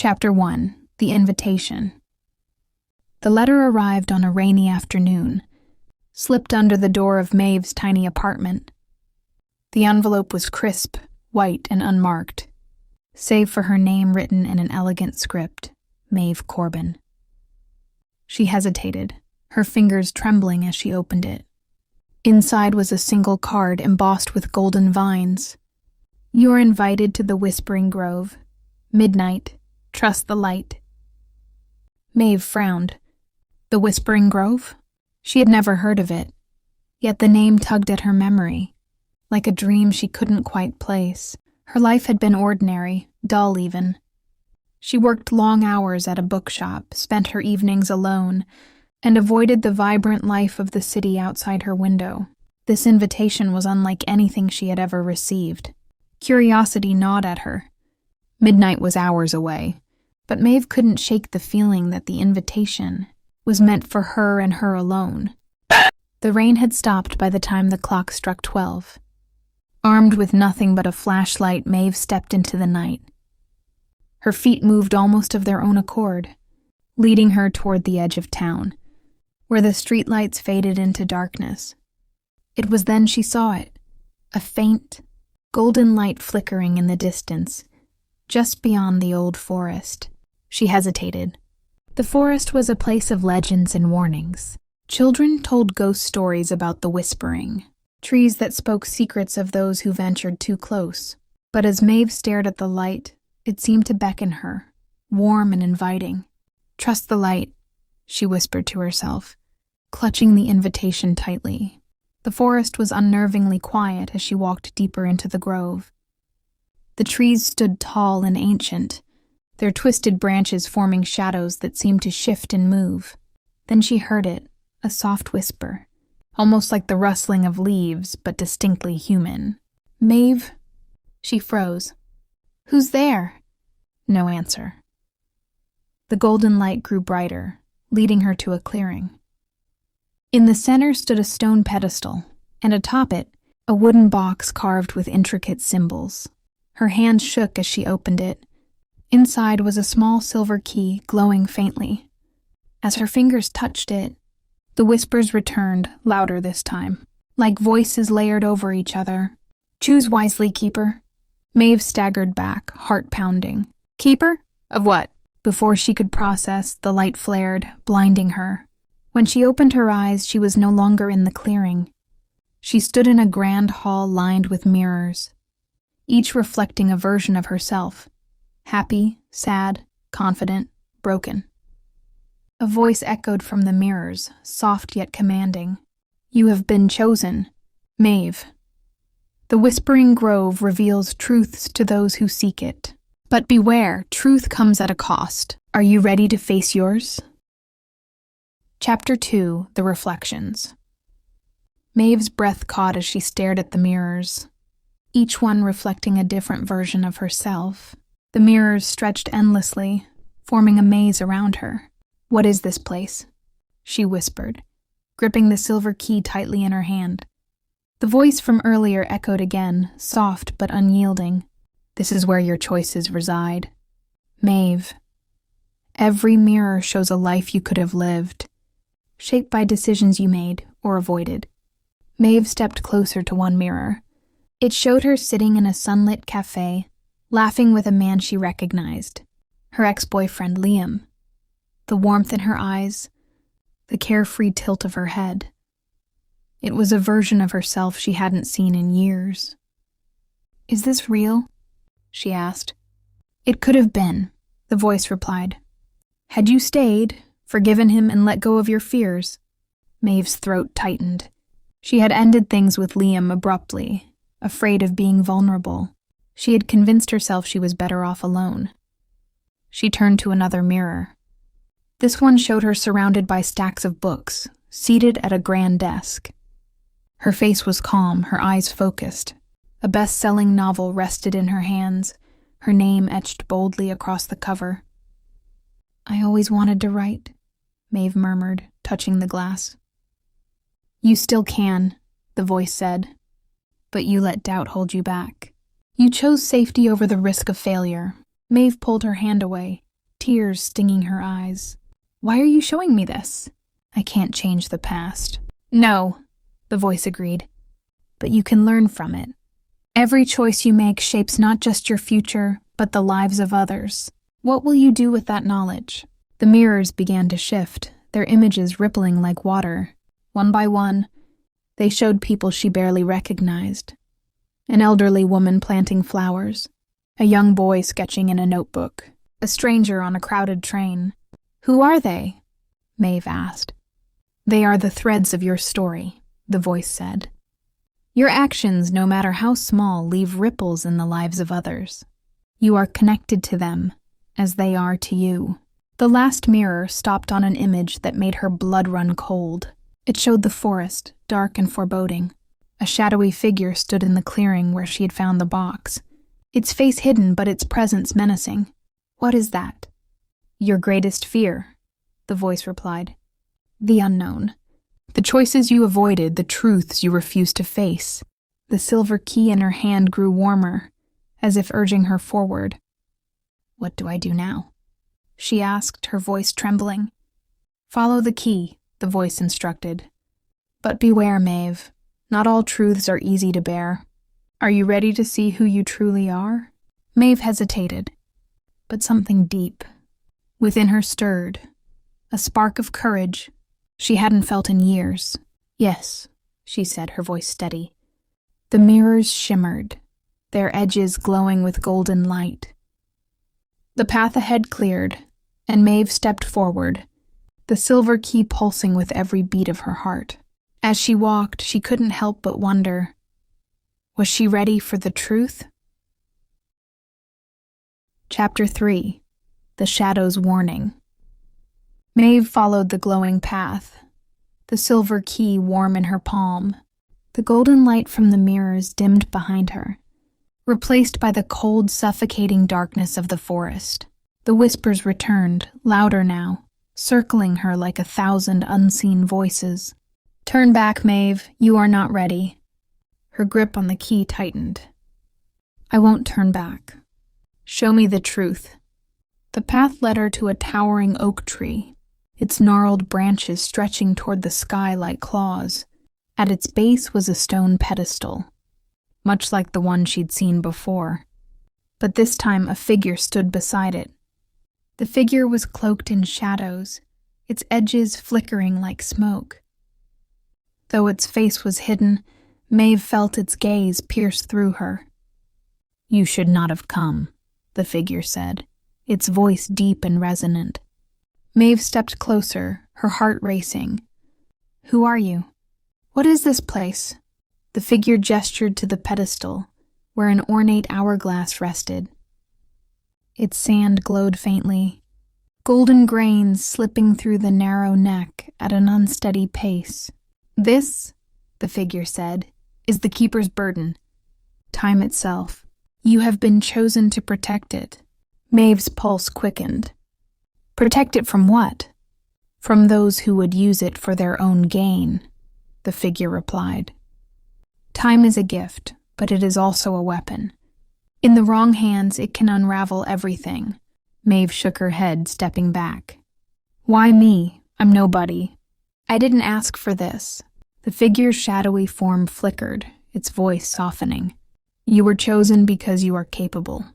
Chapter 1. The Invitation. The letter arrived on a rainy afternoon, slipped under the door of Maeve's tiny apartment. The envelope was crisp, white, and unmarked, save for her name written in an elegant script, Maeve Corbin. She hesitated, her fingers trembling as she opened it. Inside was a single card embossed with golden vines. "You're invited to the Whispering Grove. Midnight. Trust the light." Maeve frowned. The Whispering Grove? She had never heard of it, yet the name tugged at her memory, like a dream she couldn't quite place. Her life had been ordinary, dull even. She worked long hours at a bookshop, spent her evenings alone, and avoided the vibrant life of the city outside her window. This invitation was unlike anything she had ever received. Curiosity gnawed at her. Midnight was hours away, but Maeve couldn't shake the feeling that the invitation was meant for her and her alone. The rain had stopped by the time the clock struck 12. Armed with nothing but a flashlight, Maeve stepped into the night. Her feet moved almost of their own accord, leading her toward the edge of town, where the streetlights faded into darkness. It was then she saw it, a faint, golden light flickering in the distance, just beyond the old forest. She hesitated. The forest was a place of legends and warnings. Children told ghost stories about the whispering, trees that spoke secrets of those who ventured too close. But as Maeve stared at the light, it seemed to beckon her, warm and inviting. "Trust the light," she whispered to herself, clutching the invitation tightly. The forest was unnervingly quiet as she walked deeper into the grove. The trees stood tall and ancient, their twisted branches forming shadows that seemed to shift and move. Then she heard it, a soft whisper, almost like the rustling of leaves, but distinctly human. "Maeve?" She froze. "Who's there?" No answer. The golden light grew brighter, leading her to a clearing. In the center stood a stone pedestal, and atop it, a wooden box carved with intricate symbols. Her hand shook as she opened it. Inside was a small silver key glowing faintly. As her fingers touched it, the whispers returned, louder this time, like voices layered over each other. "Choose wisely, Keeper." Maeve staggered back, heart pounding. "Keeper? Of what?" Before she could process, the light flared, blinding her. When she opened her eyes, she was no longer in the clearing. She stood in a grand hall lined with mirrors, each reflecting a version of herself, happy, sad, confident, broken. A voice echoed from the mirrors, soft yet commanding. "You have been chosen, Maeve. The Whispering Grove reveals truths to those who seek it. But beware, truth comes at a cost. Are you ready to face yours?" Chapter 2. The Reflections. Maeve's breath caught as she stared at the mirrors, each one reflecting a different version of herself. The mirrors stretched endlessly, forming a maze around her. "What is this place?" she whispered, gripping the silver key tightly in her hand. The voice from earlier echoed again, soft but unyielding. "This is where your choices reside, Maeve. Every mirror shows a life you could have lived, shaped by decisions you made or avoided." Maeve stepped closer to one mirror. It showed her sitting in a sunlit cafe, laughing with a man she recognized, her ex-boyfriend Liam. The warmth in her eyes, the carefree tilt of her head. It was a version of herself she hadn't seen in years. "Is this real?" she asked. "It could have been," the voice replied. "Had you stayed, forgiven him, and let go of your fears." Maeve's throat tightened. She had ended things with Liam abruptly, afraid of being vulnerable. She had convinced herself she was better off alone. She turned to another mirror. This one showed her surrounded by stacks of books, seated at a grand desk. Her face was calm, her eyes focused. A best-selling novel rested in her hands, her name etched boldly across the cover. "I always wanted to write," Maeve murmured, touching the glass. "You still can," the voice said, "but you let doubt hold you back. You chose safety over the risk of failure." Maeve pulled her hand away, tears stinging her eyes. "Why are you showing me this?" "I can't change the past." "No," the voice agreed, "but you can learn from it. Every choice you make shapes not just your future, but the lives of others. What will you do with that knowledge?" The mirrors began to shift, their images rippling like water. One by one, they showed people she barely recognized. An elderly woman planting flowers, a young boy sketching in a notebook, a stranger on a crowded train. "Who are they?" Maeve asked. "They are the threads of your story," the voice said. "Your actions, no matter how small, leave ripples in the lives of others. You are connected to them, as they are to you." The last mirror stopped on an image that made her blood run cold. It showed the forest, dark and foreboding. A shadowy figure stood in the clearing where she had found the box, its face hidden but its presence menacing. "What is that?" "Your greatest fear," the voice replied. "The unknown. The choices you avoided, the truths you refused to face." The silver key in her hand grew warmer, as if urging her forward. "What do I do now?" she asked, her voice trembling. "Follow the key," the voice instructed. "But beware, Maeve. Not all truths are easy to bear. Are you ready to see who you truly are?" Maeve hesitated, but something deep within her stirred, a spark of courage she hadn't felt in years. "Yes," she said, her voice steady. The mirrors shimmered, their edges glowing with golden light. The path ahead cleared, and Maeve stepped forward, the silver key pulsing with every beat of her heart. As she walked, she couldn't help but wonder, was she ready for the truth? Chapter 3. The Shadow's Warning. Maeve followed the glowing path, the silver key warm in her palm. The golden light from the mirrors dimmed behind her, replaced by the cold, suffocating darkness of the forest. The whispers returned, louder now, circling her like 1,000 unseen voices. "Turn back, Maeve. You are not ready." Her grip on the key tightened. "I won't turn back. Show me the truth." The path led her to a towering oak tree, its gnarled branches stretching toward the sky like claws. At its base was a stone pedestal, much like the one she'd seen before. But this time a figure stood beside it. The figure was cloaked in shadows, its edges flickering like smoke. Though its face was hidden, Maeve felt its gaze pierce through her. "You should not have come," the figure said, its voice deep and resonant. Maeve stepped closer, her heart racing. "Who are you? What is this place?" The figure gestured to the pedestal, where an ornate hourglass rested. Its sand glowed faintly, golden grains slipping through the narrow neck at an unsteady pace. "This," the figure said, "is the Keeper's burden. Time itself. You have been chosen to protect it." Maeve's pulse quickened. "Protect it from what?" "From those who would use it for their own gain," the figure replied. "Time is a gift, but it is also a weapon. In the wrong hands, it can unravel everything." Maeve shook her head, stepping back. "Why me? I'm nobody. I didn't ask for this." The figure's shadowy form flickered, its voice softening. "You were chosen because you are capable.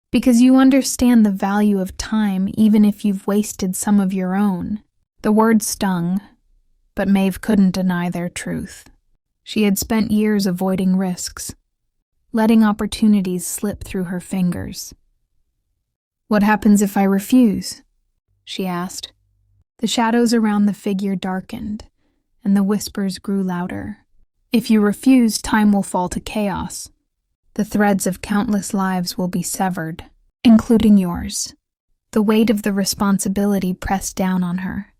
Because you understand the value of time even if you've wasted some of your own." The words stung, but Maeve couldn't deny their truth. She had spent years avoiding risks, letting opportunities slip through her fingers. "What happens if I refuse?" she asked. The shadows around the figure darkened, and the whispers grew louder. "If you refuse, time will fall to chaos. The threads of countless lives will be severed, including yours." The weight of the responsibility pressed down on her.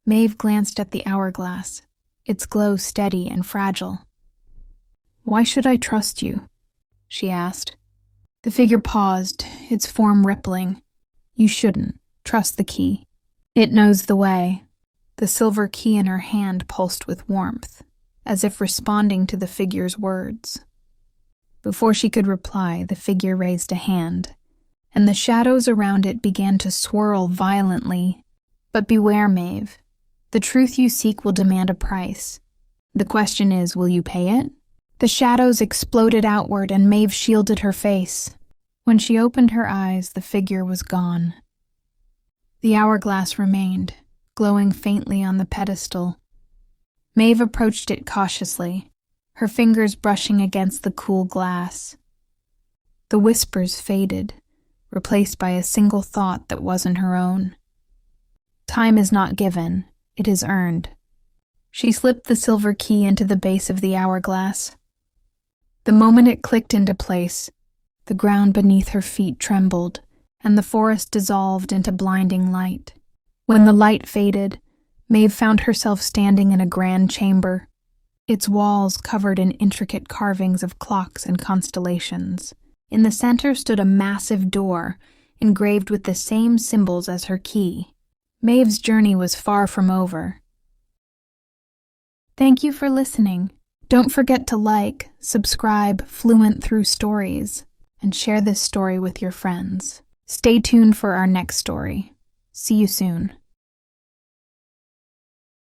Maeve glanced at the hourglass, its glow steady and fragile. "Why should I trust you?" she asked. The figure paused, its form rippling. "You shouldn't. Trust the key. It knows the way." The silver key in her hand pulsed with warmth, as if responding to the figure's words. Before she could reply, the figure raised a hand, and the shadows around it began to swirl violently. But beware, Maeve. The truth you seek will demand a price. The question is, will you pay it? The shadows exploded outward, and Maeve shielded her face. When she opened her eyes, the figure was gone. The hourglass remained, glowing faintly on the pedestal. Maeve approached it cautiously, her fingers brushing against the cool glass. The whispers faded, replaced by a single thought that wasn't her own. Time is not given, it is earned. She slipped the silver key into the base of the hourglass. The moment it clicked into place, the ground beneath her feet trembled, and the forest dissolved into blinding light. When the light faded, Maeve found herself standing in a grand chamber, its walls covered in intricate carvings of clocks and constellations. In the center stood a massive door, engraved with the same symbols as her key. Maeve's journey was far from over. Thank you for listening. Don't forget to like, subscribe Fluent Through Stories, and share this story with your friends. Stay tuned for our next story. See you soon.